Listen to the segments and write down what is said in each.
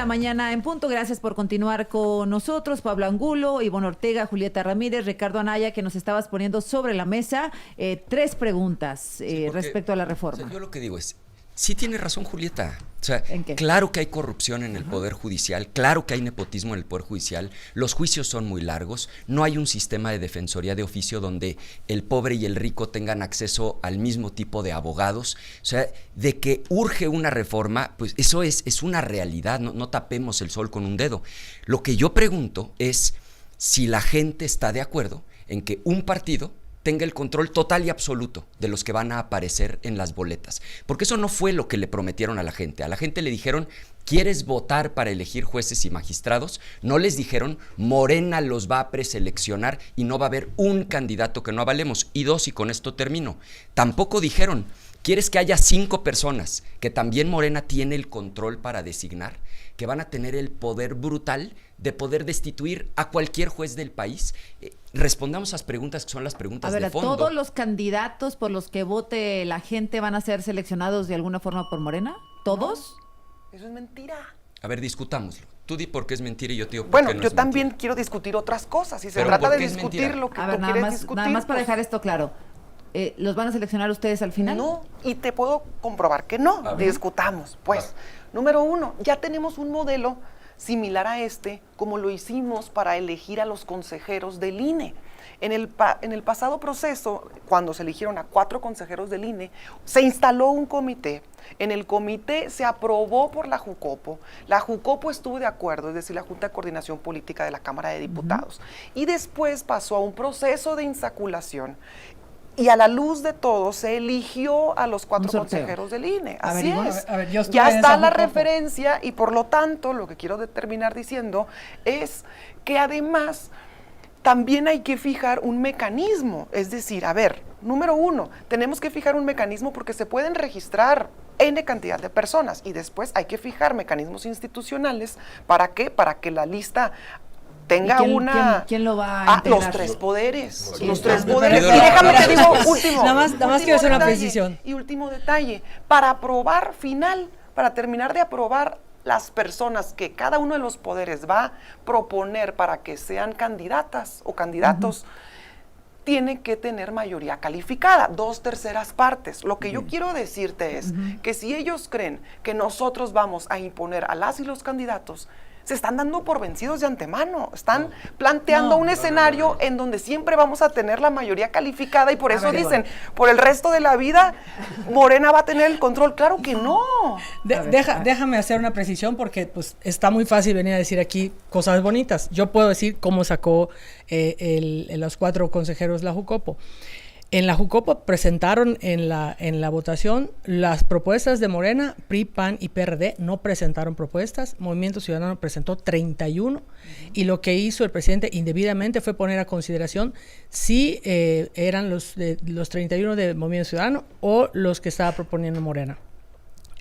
La mañana en punto, gracias por continuar con nosotros, Pablo Angulo, Ivonne Ortega, Julieta Ramírez, Ricardo Anaya, que nos estabas poniendo sobre la mesa tres preguntas porque, respecto a la reforma. O sea, yo lo que digo es, sí tiene razón Julieta, o sea, ¿En qué? claro que hay corrupción en el Poder Judicial, claro que hay nepotismo en el Poder Judicial, los juicios son muy largos, no hay un sistema de defensoría de oficio donde el pobre y el rico tengan acceso al mismo tipo de abogados, o sea, de que urge una reforma, pues eso es una realidad, no tapemos el sol con un dedo. Lo que yo pregunto es si la gente está de acuerdo en que un partido tenga el control total y absoluto de los que van a aparecer en las boletas. Porque eso no fue lo que le prometieron a la gente. A la gente le dijeron, ¿quieres votar para elegir jueces y magistrados? No les dijeron, Morena los va a preseleccionar y no va a haber un candidato que no avalemos. Y dos, y con esto termino, tampoco dijeron, ¿quieres que haya 5 personas que también Morena tiene el control para designar, que van a tener el poder brutal de poder destituir a cualquier juez del país? Respondamos a las preguntas que son las preguntas de fondo. ¿Todos los candidatos por los que vote la gente van a ser seleccionados de alguna forma por Morena? ¿Todos? No, eso es mentira. A ver, discutámoslo. Tú di por qué es mentira y yo te digo por Bueno, qué no yo es también mentira. quiero discutir otras cosas. Si se Pero trata ¿por de qué es discutir mentira? lo que A ver, tú quieres discutir. nada más para pues, dejar esto claro. ¿Los van a seleccionar ustedes al final? No, y te puedo comprobar que no. Discutamos. Pues, número 1, ya tenemos un modelo similar a este, como lo hicimos para elegir a los consejeros del INE. En el pasado proceso, cuando se eligieron a 4 consejeros del INE, se instaló un comité. En el comité se aprobó por la Jucopo. La Jucopo estuvo de acuerdo, es decir, la Junta de Coordinación Política de la Cámara de Diputados. Y después pasó a un proceso de insaculación. Y a la luz de todo se eligió a los 4 consejeros del INE. Así es. Ya está la referencia y por lo tanto lo que quiero terminar diciendo es que además también hay que fijar un mecanismo. Es decir, a ver, número 1, tenemos que fijar un mecanismo porque se pueden registrar N cantidad de personas y después hay que fijar mecanismos institucionales. ¿Para qué? Para que la lista tenga ¿Quién lo va a integrar? Los 3 poderes. Sí, los 3 pero- poderes. pero- Y déjame te digo último. Nada más quiero hacer una precisión. Y último detalle. Para aprobar final, para terminar de aprobar las personas que cada uno de los poderes va a proponer para que sean candidatas o candidatos, tiene que tener mayoría calificada, 2/3 partes. Lo que yo quiero decirte es que si ellos creen que nosotros vamos a imponer a las y los candidatos, se están dando por vencidos de antemano, están planteando un escenario en donde siempre vamos a tener la mayoría calificada y por eso dicen, por el resto de la vida, Morena va a tener el control. Claro que no. Déjame hacer una precisión porque pues está muy fácil venir a decir aquí cosas bonitas. Yo puedo decir cómo sacó los 4 consejeros la Jucopo. En la Jucopo presentaron en la votación las propuestas de Morena, PRI, PAN y PRD, no presentaron propuestas, Movimiento Ciudadano presentó 31 y lo que hizo el presidente indebidamente fue poner a consideración si eran los 31 de Movimiento Ciudadano o los que estaba proponiendo Morena.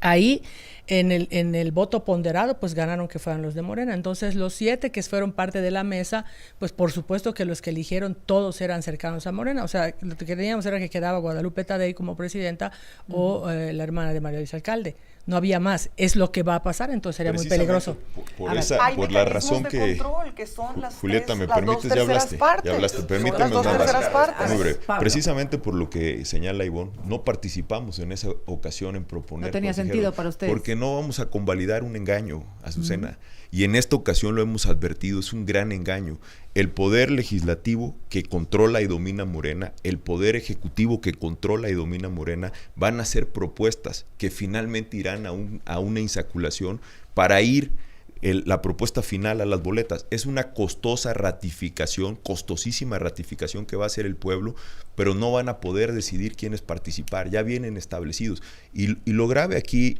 Ahí en el voto ponderado pues ganaron que fueran los de Morena, entonces los 7 que fueron parte de la mesa, pues por supuesto que los que eligieron todos eran cercanos a Morena, o sea, lo que queríamos era que quedaba Guadalupe Tadei como presidenta o la hermana de María Luisa Alcalde, no había más, es lo que va a pasar, entonces sería muy peligroso. Por la razón que control, que son las Julieta, me las permites, ya hablaste, permíteme las 2/3 partes. muy breve. Pablo. Precisamente por lo que señala Ivonne, no participamos en esa ocasión en proponer No tenía consejeros, sentido para ustedes. porque no vamos a convalidar un engaño, Azucena, y en esta ocasión lo hemos advertido, es un gran engaño. El poder legislativo que controla y domina Morena, el poder ejecutivo que controla y domina Morena, van a hacer propuestas que finalmente irán a una insaculación para ir la propuesta final a las boletas. Es una costosa ratificación, costosísima ratificación que va a hacer el pueblo, pero no van a poder decidir quiénes participar, ya vienen establecidos. Y lo grave aquí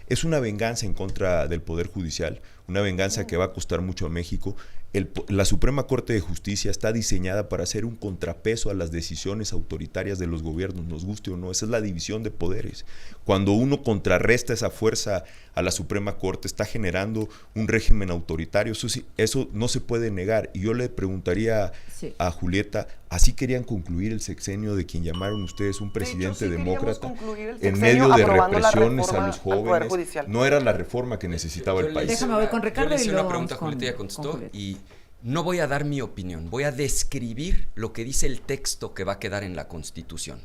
es una venganza en contra del Poder Judicial, una venganza que va a costar mucho a México. La Suprema Corte de Justicia está diseñada para ser un contrapeso a las decisiones autoritarias de los gobiernos, nos guste o no. Esa es la división de poderes. Cuando uno contrarresta esa fuerza a la Suprema Corte, está generando un régimen autoritario. Eso no se puede negar. Y yo le preguntaría a Julieta, ¿así querían concluir el sexenio de quien llamaron ustedes un presidente demócrata en medio de represiones a los jóvenes? No era la reforma que necesitaba el país. Déjame voy con Ricardo. Yo le hice una pregunta a Julieta y ella contestó, y no voy a dar mi opinión, voy a describir lo que dice el texto que va a quedar en la Constitución.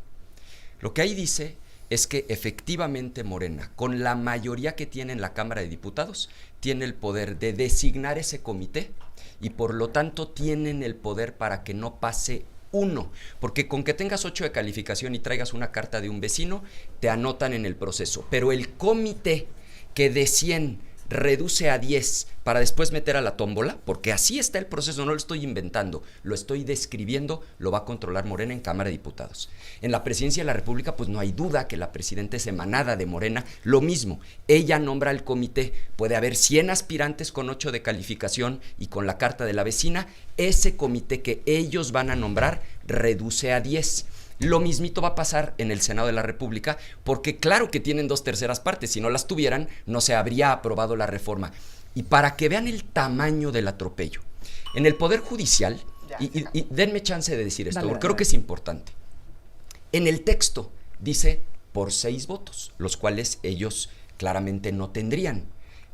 Lo que ahí dice es que efectivamente Morena, con la mayoría que tiene en la Cámara de Diputados, tiene el poder de designar ese comité y por lo tanto tienen el poder para que no pase uno, porque con que tengas 8 de calificación y traigas una carta de un vecino, te anotan en el proceso, pero el comité que de 100 reduce a 10 para después meter a la tómbola, porque así está el proceso, no lo estoy inventando, lo estoy describiendo, lo va a controlar Morena en Cámara de Diputados. En la Presidencia de la República, pues no hay duda que la presidenta es emanada de Morena, lo mismo, ella nombra el comité, puede haber 100 aspirantes con 8 de calificación y con la carta de la vecina, ese comité que ellos van a nombrar reduce a 10. Lo mismito va a pasar en el Senado de la República, porque claro que tienen 2/3 partes, si no las tuvieran, no se habría aprobado la reforma. Y para que vean el tamaño del atropello, en el Poder Judicial, y denme chance de decir esto, porque creo que es importante, en el texto dice por 6 votos, los cuales ellos claramente no tendrían,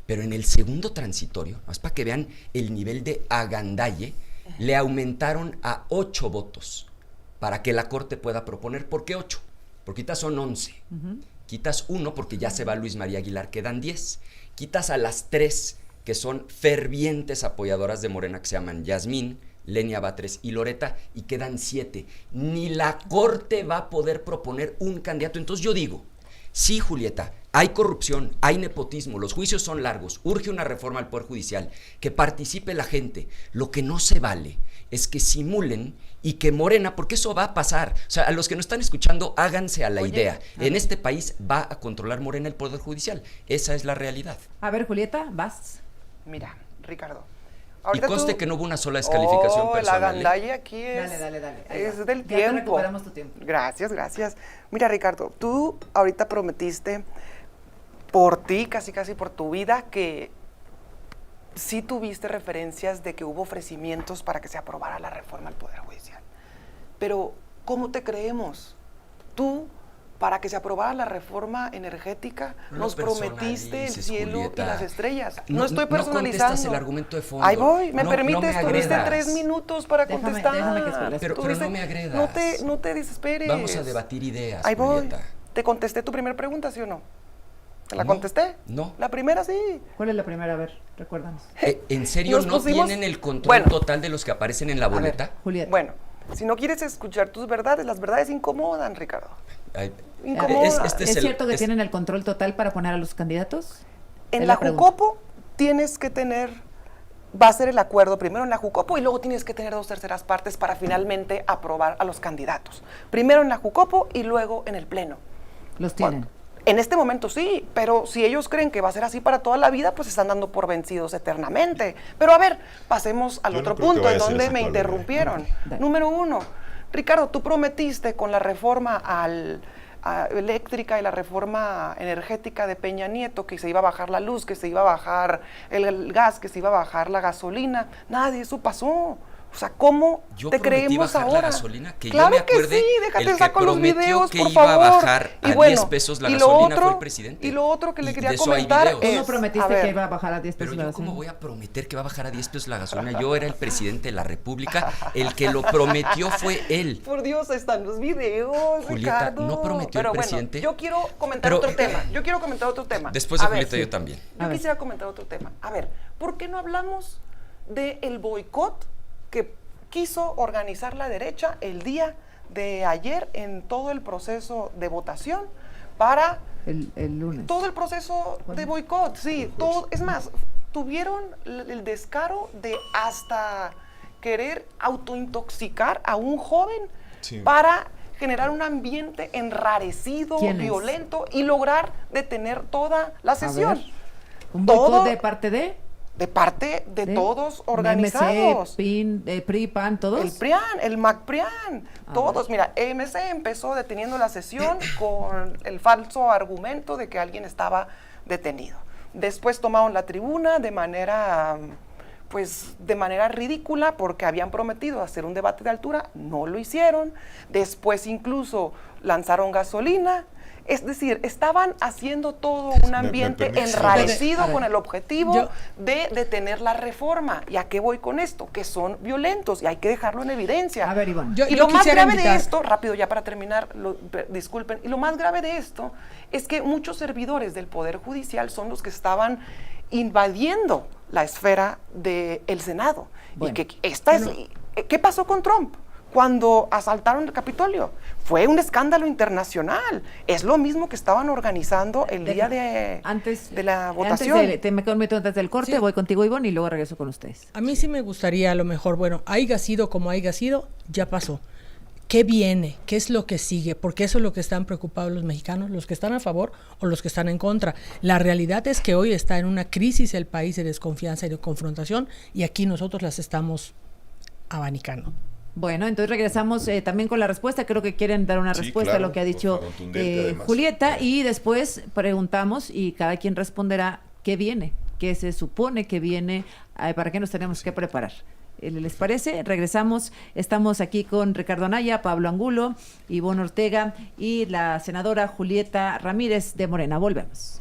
pero en el segundo transitorio, más para que vean el nivel de agandalle, le aumentaron a 8 votos, para que la Corte pueda proponer. ¿Por qué 8? Porque quitas son 11. Quitas 1 porque ya se va Luis María Aguilar, quedan 10. Quitas a las 3 que son fervientes apoyadoras de Morena, que se llaman Yasmín, Lenia Batres y Loreta, y quedan 7. Ni la Corte va a poder proponer un candidato. Entonces yo digo, sí, Julieta, hay corrupción, hay nepotismo, los juicios son largos, urge una reforma al Poder Judicial, que participe la gente. Lo que no se vale es que simulen y que Morena, porque eso va a pasar. O sea, a los que nos están escuchando, háganse a la idea. En este país va a controlar Morena el Poder Judicial. Esa es la realidad. A ver, Julieta, vas. Mira, Ricardo. Y conste que no hubo una sola descalificación personal. La gandalle aquí es, dale. es del Ya tiempo. recuperamos tu tiempo. Gracias. Mira, Ricardo, tú ahorita prometiste por ti, casi por tu vida, que sí tuviste referencias de que hubo ofrecimientos para que se aprobara la reforma al Poder Judicial. Pero, ¿cómo te creemos? Tú, para que se aprobara la reforma energética, nos prometiste el cielo, Julieta, y las estrellas. No estoy personalizando. No contestas el argumento de fondo. Ahí voy, me permites, tuviste 3 minutos para contestar. Déjame que explique. Pero no me agredas. No te desesperes. Vamos a debatir ideas, Ahí voy. Julieta. ¿Te contesté tu primera pregunta, sí o no? ¿Te la contesté? No. La primera sí. ¿Cuál es la primera? A ver, recuérdanos. ¿En serio no tienen el control total de los que aparecen en la boleta? A ver, Julieta. Bueno, si no quieres escuchar tus verdades, las verdades incomodan, Ricardo. Incomodan. ¿Es cierto que tienen el control total para poner a los candidatos? En la Jucopo tienes que tener, va a ser el acuerdo primero en la Jucopo y luego tienes que tener 2/3 partes para finalmente aprobar a los candidatos. Primero en la Jucopo y luego en el Pleno. ¿Los tienen? Bueno, en este momento sí, pero si ellos creen que va a ser así para toda la vida, pues están dando por vencidos eternamente. Pero a ver, pasemos al otro punto en donde me interrumpieron. Número 1, Ricardo, tú prometiste con la reforma eléctrica y la reforma energética de Peña Nieto que se iba a bajar la luz, que se iba a bajar el gas, que se iba a bajar la gasolina. Nada de eso pasó. O sea, ¿cómo te creemos ahora? La gasolina, que claro yo me acuerde, que sí, déjate el que saco los videos, que por iba favor. a bajar a y bueno, 10 pesos la gasolina fue el presidente. Y lo otro que le quería de eso hay comentar videos. es... ¿Tú no prometiste que iba a bajar a 10 pesos Pero la yo gasolina? ¿cómo voy a prometer que va a bajar a 10 pesos la gasolina? Yo era el presidente de la República, el que lo prometió fue él. Por Dios, están los videos, Julieta, Ricardo. ¿no prometió el presidente? Bueno, yo quiero comentar otro tema. Después de Julieta, yo también. Yo quisiera comentar otro tema. A ver, ¿por qué no hablamos del boicot que quiso organizar la derecha el día de ayer en todo el proceso de votación para... El lunes. Todo el proceso de boicot, sí. Todo, es más, tuvieron el descaro de hasta querer autointoxicar a un joven para generar un ambiente enrarecido, violento y lograr detener toda la sesión. ¿Un boicot de parte de...? de parte de ¿Sí? todos organizados. MC, PRI, PAN, ¿todos? El PRIAN, el MACPRIAN, todos. Mira, MC empezó deteniendo la sesión con el falso argumento de que alguien estaba detenido. Después tomaron la tribuna de manera ridícula porque habían prometido hacer un debate de altura, no lo hicieron. Después incluso lanzaron gasolina. Es decir, estaban haciendo todo un ambiente enrarecido con el objetivo de detener la reforma. ¿Y a qué voy con esto? Que son violentos y hay que dejarlo en evidencia. A ver, Ivonne. Y lo más grave de esto, rápido ya para terminar, disculpen, y lo más grave de esto es que muchos servidores del Poder Judicial son los que estaban invadiendo la esfera del Senado. Bueno. Y que ¿qué pasó con Trump cuando asaltaron el Capitolio? Fue un escándalo internacional. Es lo mismo que estaban organizando el día de la votación. Me comento antes del corte, voy contigo, Ivonne, y luego regreso con ustedes. A mí sí me gustaría, a lo mejor, bueno, haya sido como haya sido, ya pasó. ¿Qué viene? ¿Qué es lo que sigue? Porque eso es lo que están preocupados los mexicanos, los que están a favor o los que están en contra. La realidad es que hoy está en una crisis el país de desconfianza y de confrontación, y aquí nosotros las estamos abanicando. Bueno, entonces regresamos también con la respuesta. Creo que quieren dar una respuesta a lo que ha dicho Julieta, y después preguntamos y cada quien responderá qué viene, qué se supone que viene, para qué nos tenemos que preparar. ¿Les parece? Regresamos. Estamos aquí con Ricardo Anaya, Pablo Angulo, Ivonne Ortega y la senadora Julieta Ramírez de Morena. Volvemos.